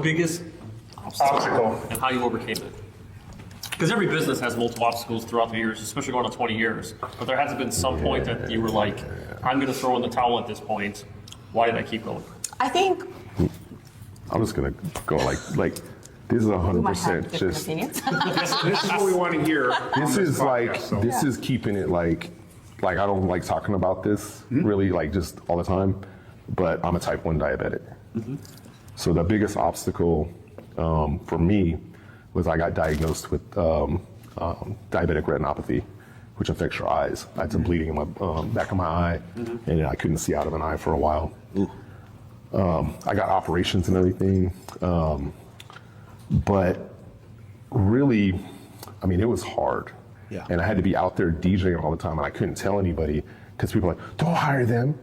biggest obstacle and how you overcame it? Because every business has multiple obstacles throughout the years, especially going on 20 years. But there hasn't been some point that you were like, I'm going to throw in the towel at this point. Why did I keep going? I think I'm just gonna go like this is 100% just. This is what we want to hear. This is like so. this is keeping it like I don't like talking about this really like just all the time, but I'm a type 1 diabetic. So the biggest obstacle for me was I got diagnosed with diabetic retinopathy, which affects your eyes. I had some bleeding in my back of my eye, and I couldn't see out of an eye for a while. I got operations and everything, but really, I mean, it was hard. Yeah. And I had to be out there DJing all the time, and I couldn't tell anybody because people were like, don't hire them.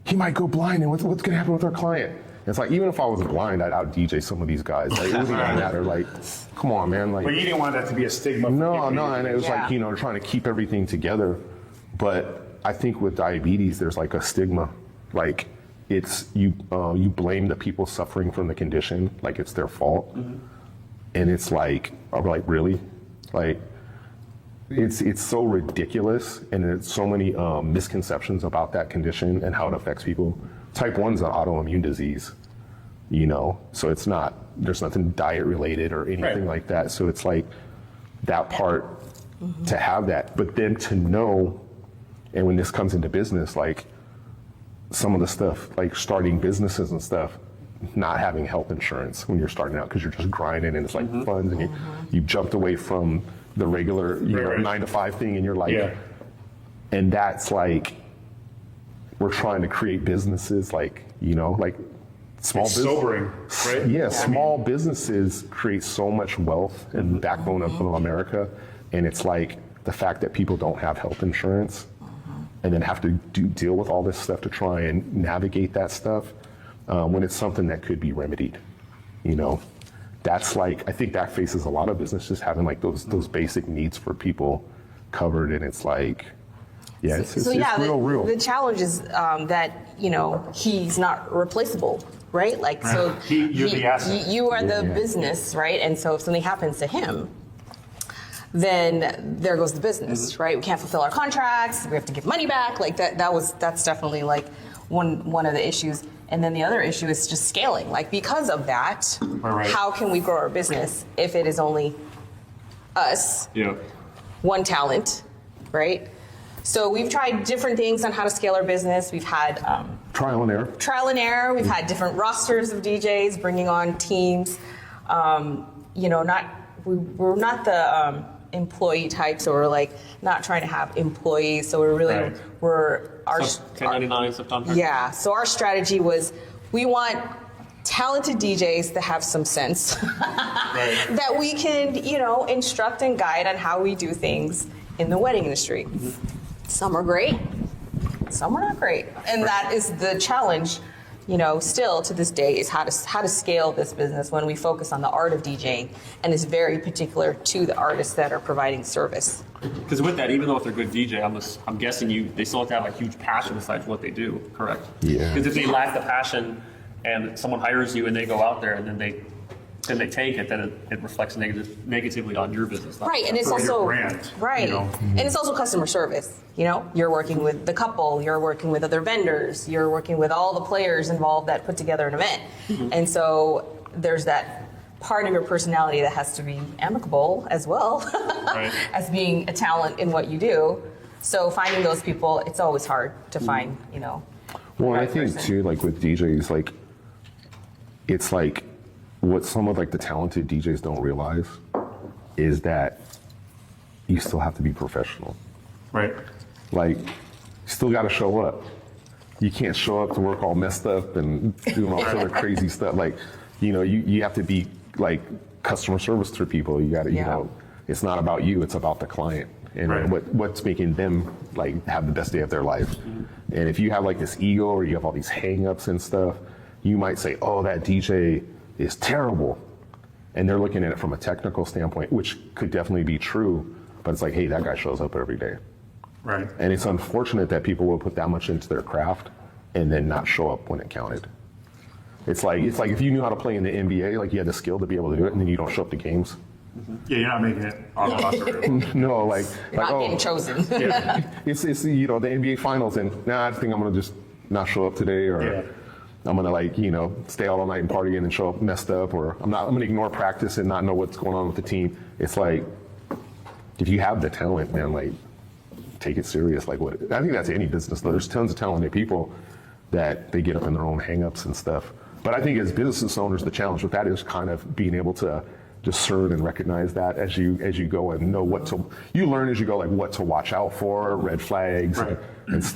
He might go blind, and what's going to happen with our client? And it's like, even if I was blind, I'd out DJ some of these guys. Like, it wasn't even matter. Like, come on, man. Like, But you didn't want that to be a stigma. no, and it was like, you know, trying to keep everything together. But I think with diabetes, there's like a stigma. Like, it's you blame the people suffering from the condition like it's their fault. And it's like, I'm like, really? Like, it's so ridiculous, and there's so many misconceptions about that condition and how it affects people. Type 1's an autoimmune disease, you know, so it's not, there's nothing diet related or anything like that. So it's like that part to have that, but then to know, and when this comes into business, like some of the stuff, like starting businesses and stuff, not having health insurance when you're starting out because you're just grinding and it's like fun, and you jumped away from the regular, you know, 9 to 5 thing, and you're like, and that's like, we're trying to create businesses like, you know, like small business. Sobering, right? Yeah, small businesses create so much wealth and backbone of America. And it's like the fact that people don't have health insurance and then have to deal with all this stuff to try and navigate that stuff when it's something that could be remedied, you know. That's like, I think that faces a lot of businesses having like those basic needs for people covered, and it's like, yeah, it's real. The challenge is that, you know, he's not replaceable, right? Like, so you're the asset. You are the business, right? And so if something happens to him, then there goes the business, right? We can't fulfill our contracts. We have to give money back. Like that's definitely like one of the issues. And then the other issue is just scaling. Like, because of that, how can we grow our business if it is only us, one talent, right? So we've tried different things on how to scale our business. We've had trial and error. We've had different rosters of DJs, bringing on teams. You know, we're not the employee type, so we're like not trying to have employees. So we're really we're our 1099 subcontract. Yeah. So our strategy was, we want talented DJs that have some sense that we can, you know, instruct and guide on how we do things in the wedding industry. Some are great, some are not great. And that is the challenge, you know, still to this day, is how to scale this business when we focus on the art of DJing and is very particular to the artists that are providing service. Because with that, even though if they're good DJ, I'm guessing they still have to have a huge passion besides what they do, correct? Yeah. Because if they lack the passion and someone hires you and they go out there and then they take it, then it reflects negatively on your business. Right, and it's also brand, right, you know? And it's also customer service. You know, you're working with the couple, you're working with other vendors, you're working with all the players involved that put together an event, and so there's that part of your personality that has to be amicable as well as being a talent in what you do. So finding those people, it's always hard to find. You know. Well, I think too, like with DJs, like it's like, what some of like the talented DJs don't realize is that you still have to be professional. Right. Like, you still got to show up. You can't show up to work all messed up and doing all sort of crazy stuff. Like, you know, you have to be like customer service to people. You got to, you know, it's not about you, it's about the client and what's making them like have the best day of their life. And if you have like this ego or you have all these hang-ups and stuff, you might say, oh, that DJ is terrible. And they're looking at it from a technical standpoint, which could definitely be true, but it's like, hey, that guy shows up every day. Right. And it's unfortunate that people will put that much into their craft and then not show up when it counted. It's like if you knew how to play in the NBA, like you had the skill to be able to do it, and then you don't show up to games. Yeah, you're not making it on the roster. No, Not getting chosen. it's the NBA finals, and I think I'm gonna just not show up today, or I'm gonna stay out all night and party and then show up messed up, or I'm gonna ignore practice and not know what's going on with the team. It's like, if you have the talent, man, like take it serious. Like what I think that's any business though. There's tons of talented people that they get up in their own hangups and stuff. But I think as business owners, the challenge with that is kind of being able to discern and recognize that as you go and know you learn as you go, like what to watch out for, red flags, and stuff